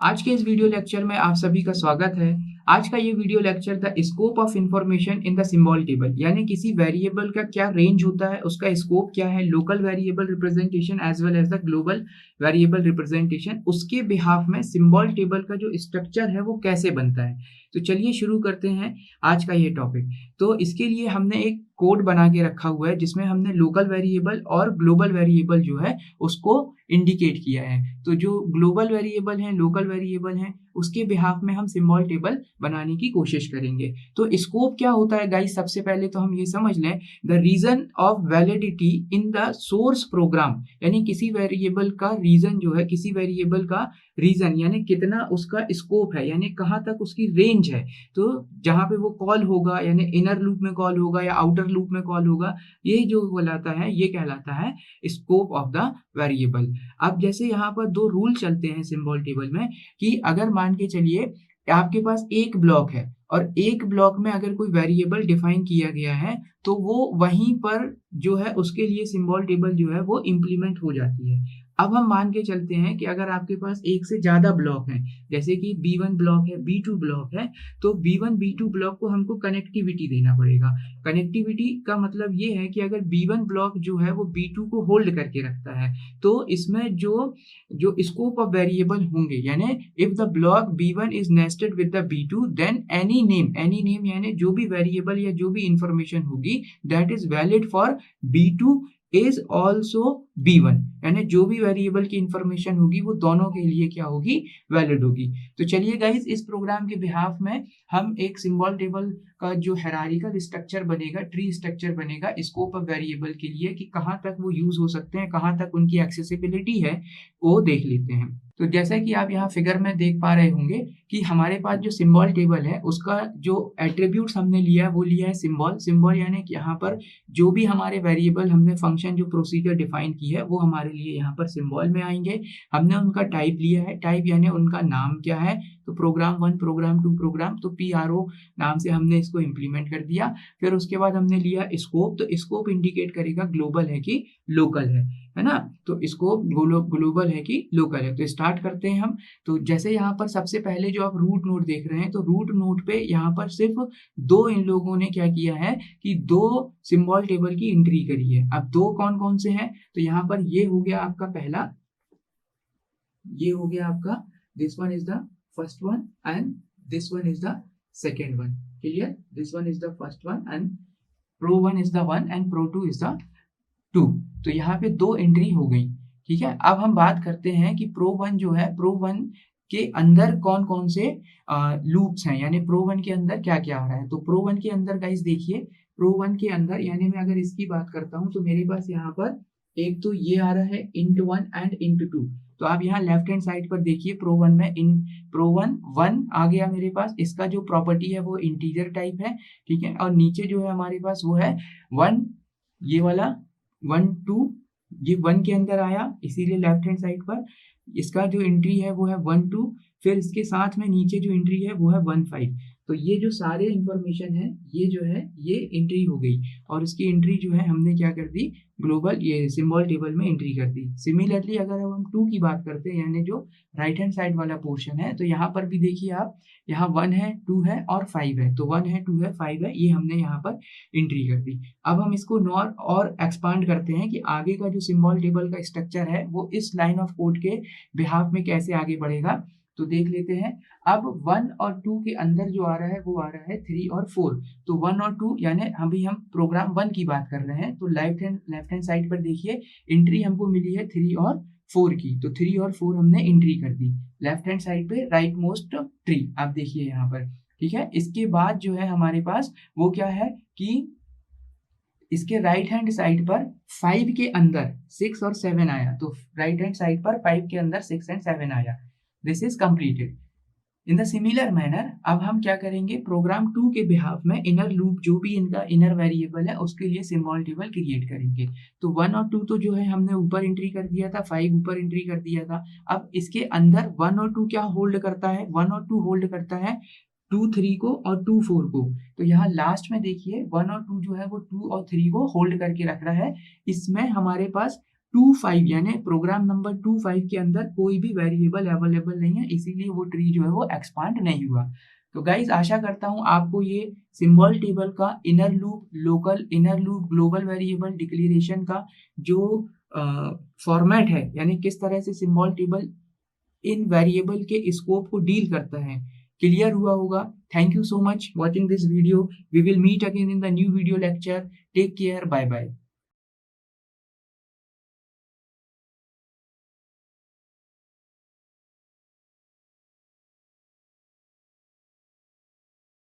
आज के इस वीडियो लेक्चर में आप सभी का स्वागत है। आज का ये video lecture the scope of information in the symbol table, यानी किसी वेरिएबल का क्या रेंज होता है, उसका स्कोप क्या है, local variable representation as well as the global variable representation, उसके बिहाफ में सिंबल टेबल का जो स्ट्रक्चर है वो कैसे बनता है। तो चलिए शुरू करते हैं आज का ये टॉपिक। तो इसके लिए हमने एक कोड बना के रखा हुआ है जिसमें हमने लोकल वेरिएबल और ग्लोबल वेरिएबल जो है उसको इंडिकेट किया है। तो जो ग्लोबल वेरिएबल हैं, लोकल वेरिएबल हैं, उसके बिहाफ में हम सिंबल टेबल बनाने की कोशिश करेंगे। तो स्कोप क्या होता है गाइस, सबसे पहले तो हम ये समझ लें, the reason of validity in the source program, यानी किसी वेरिएबल का रीजन जो है, किसी वेरिएबल का रीजन यानी कितना उसका स्कोप है, यानी कहाँ तक उसकी रेंज है। तो जहाँ पे वो कॉल होगा, यानी इनर लूप में कॉल होगा या आउटर लूप में कॉल होगा, ये जो कहलाता है, ये कहलाता है स्कोप ऑफ द वेरिएबल। अब जैसे यहाँ पर दो रूल चलते हैं सिंबल टेबल में कि अगर मान के चलिए आपके पास एक ब्लॉक है और एक ब्लॉक में अगर कोई वेरिएबल डिफाइन किया गया है तो वो वहीं पर जो है उसके लिए सिंबल टेबल जो है वो इम्प्लीमेंट हो जाती है। अब हम मान के चलते हैं कि अगर आपके पास एक से ज्यादा ब्लॉक हैं, जैसे कि B1 ब्लॉक है, B2 ब्लॉक है, तो B1 B2 ब्लॉक को हमको कनेक्टिविटी देना पड़ेगा। कनेक्टिविटी का मतलब ये है कि अगर B1 ब्लॉक जो है वो B2 को होल्ड करके रखता है तो इसमें जो जो स्कोप ऑफ वेरिएबल होंगे, यानी if the block B1 is nested with the B2 then any name यानी जो भी वेरिएबल या जो भी इंफॉर्मेशन होगी that is valid for B2 is also B1, यानी जो भी वेरिएबल की इंफॉर्मेशन होगी वो दोनों के लिए क्या होगी, वैलिड होगी। तो चलिए गाइस, इस प्रोग्राम के बिहाफ में हम एक सिंबल टेबल का जो हायरार्किकल स्ट्रक्चर बनेगा, ट्री स्ट्रक्चर बनेगा स्कोप ऑफ वेरिएबल के लिए कि कहाँ तक वो यूज हो सकते हैं, कहाँ तक उनकी एक्सेसिबिलिटी है, वो देख लेते हैं। तो जैसा कि आप यहाँ फिगर में देख पा रहे होंगे कि हमारे पास जो सिंबल टेबल है उसका जो एट्रीब्यूट्स हमने लिया है वो लिया है सिंबल यानी कि यहाँ पर जो भी हमारे वेरिएबल हमने फंक्शन जो प्रोसीजर डिफाइन की है वो हमारे लिए यहाँ पर सिंबल में आएंगे। हमने उनका टाइप लिया है, टाइप यानी उनका नाम क्या है, तो प्रोग्राम 1, प्रोग्राम 2, प्रोग्राम, तो PRO नाम से हमने इसको इम्प्लीमेंट कर दिया। फिर उसके बाद हमने लिया स्कोप, तो स्कोप इंडिकेट करेगा ग्लोबल है कि लोकल है ना। तो स्कोप ग्लोबल है कि लोकल है। तो स्टार्ट करते हैं हम। तो जैसे यहाँ पर सबसे पहले जो आप रूट नोड देख रहे हैं, तो रूट नोड पे यहाँ पर सिर्फ दो इन लोगों ने क्या किया है कि दो सिंबल टेबल की एंट्री करी है। अब दो कौन कौन से हैं, तो यहाँ पर ये हो गया आपका पहला, ये हो गया आपका, this one is the first one and this one is the second one. Clear, this one is the first one and pro 1 is the one and pro 2 is the 2। तो यहाँ पे दो एंट्री हो गई। ठीक है, अब हम बात करते हैं कि प्रो 1 जो है, प्रो 1 के अंदर कौन कौन से लूप्स हैं, यानी प्रो 1 के अंदर क्या क्या आ रहा है। तो प्रो 1 के अंदर गाइस देखिए, प्रो 1 के अंदर यानी मैं अगर इसकी बात करता हूँ तो मेरे पास यहाँ पर एक तो ये आ रहा है int1 एंड int2। तो आप यहाँ लेफ्ट हैंड साइड पर देखिए, प्रो 1 में इन प्रो 1 आ गया मेरे पास, इसका जो प्रॉपर्टी है वो इंटीजर टाइप है। ठीक है, और नीचे जो है हमारे पास वो है 1, ये वाला 1 2, ये 1 के अंदर आया, इसीलिए लेफ्ट हैंड साइड पर इसका जो एंट्री है वो है 1 2, फिर इसके साथ में नीचे जो एंट्री है वो है 1 5। तो ये जो सारे इंफॉर्मेशन है ये जो है ये एंट्री हो गई, और इसकी एंट्री जो है हमने क्या कर दी, ग्लोबल ये सिंबल टेबल में एंट्री कर दी। सिमिलरली अगर हम 2 की बात करते हैं, यानी जो राइट हैंड साइड वाला पोर्शन है, तो यहाँ पर भी देखिए आप, यहाँ 1 है, 2 है और 5 है। तो 1 है, 2 है, 5 है, ये हमने यहाँ पर एंट्री कर दी। अब हम इसको और एक्सपांड करते हैं कि आगे का जो सिंबल टेबल का स्ट्रक्चर है वो इस लाइन ऑफ कोड के बिहाफ में कैसे आगे बढ़ेगा। तो देख लेते हैं। अब 1 और 2 के अंदर जो आ रहा है वो आ रहा है 3 और 4। तो 1 और 2 यानी अभी हम प्रोग्राम 1 की बात कर रहे हैं, तो लेफ्ट हैंड साइड पर देखिए एंट्री हमको मिली है 3 और 4 की। तो 3 और 4 हमने एंट्री कर दी लेफ्ट हैंड साइड पे, राइट मोस्ट ट्री आप देखिए यहाँ पर। ठीक है, इसके बाद जो है हमारे पास वो क्या है कि इसके राइट हैंड साइड पर 5 के अंदर 6 और 7 आया। तो राइट हैंड साइड पर 5 के अंदर 6 एंड 7 आया। This is completed. In the similar manner अब हम क्या करेंगे, प्रोग्राम 2 के बिहाफ में इनर लूप जो भी इनका इनर वेरिएबल है उसके लिए सिंबल टेबल क्रिएट करेंगे। तो 1 और 2 तो जो है हमने ऊपर एंट्री कर दिया था, 5 ऊपर एंट्री कर दिया था। अब इसके अंदर 1 और 2 क्या होल्ड करता है, 1 और 2 होल्ड करता है 2 3 को और 2 4 को। तो यहाँ लास्ट में देखिए 1 और 2 जो है वो 2 और 3 को होल्ड करके रख रहा है। इसमें हमारे पास 25 यानी प्रोग्राम नंबर 25 के अंदर कोई भी वेरिएबल अवेलेबल नहीं है, इसीलिए वो ट्री जो है वो एक्सपांड नहीं हुआ। तो गाइस आशा करता हूँ आपको ये सिंबल टेबल का inner loop, local, inner loop, global variable declaration का जो फॉर्मेट है, यानी किस तरह से सिंबल टेबल इन वेरिएबल के स्कोप को डील करता है, क्लियर हुआ होगा। Thank you so much watching this video. We will meet again in the new video lecture. Take care, bye bye.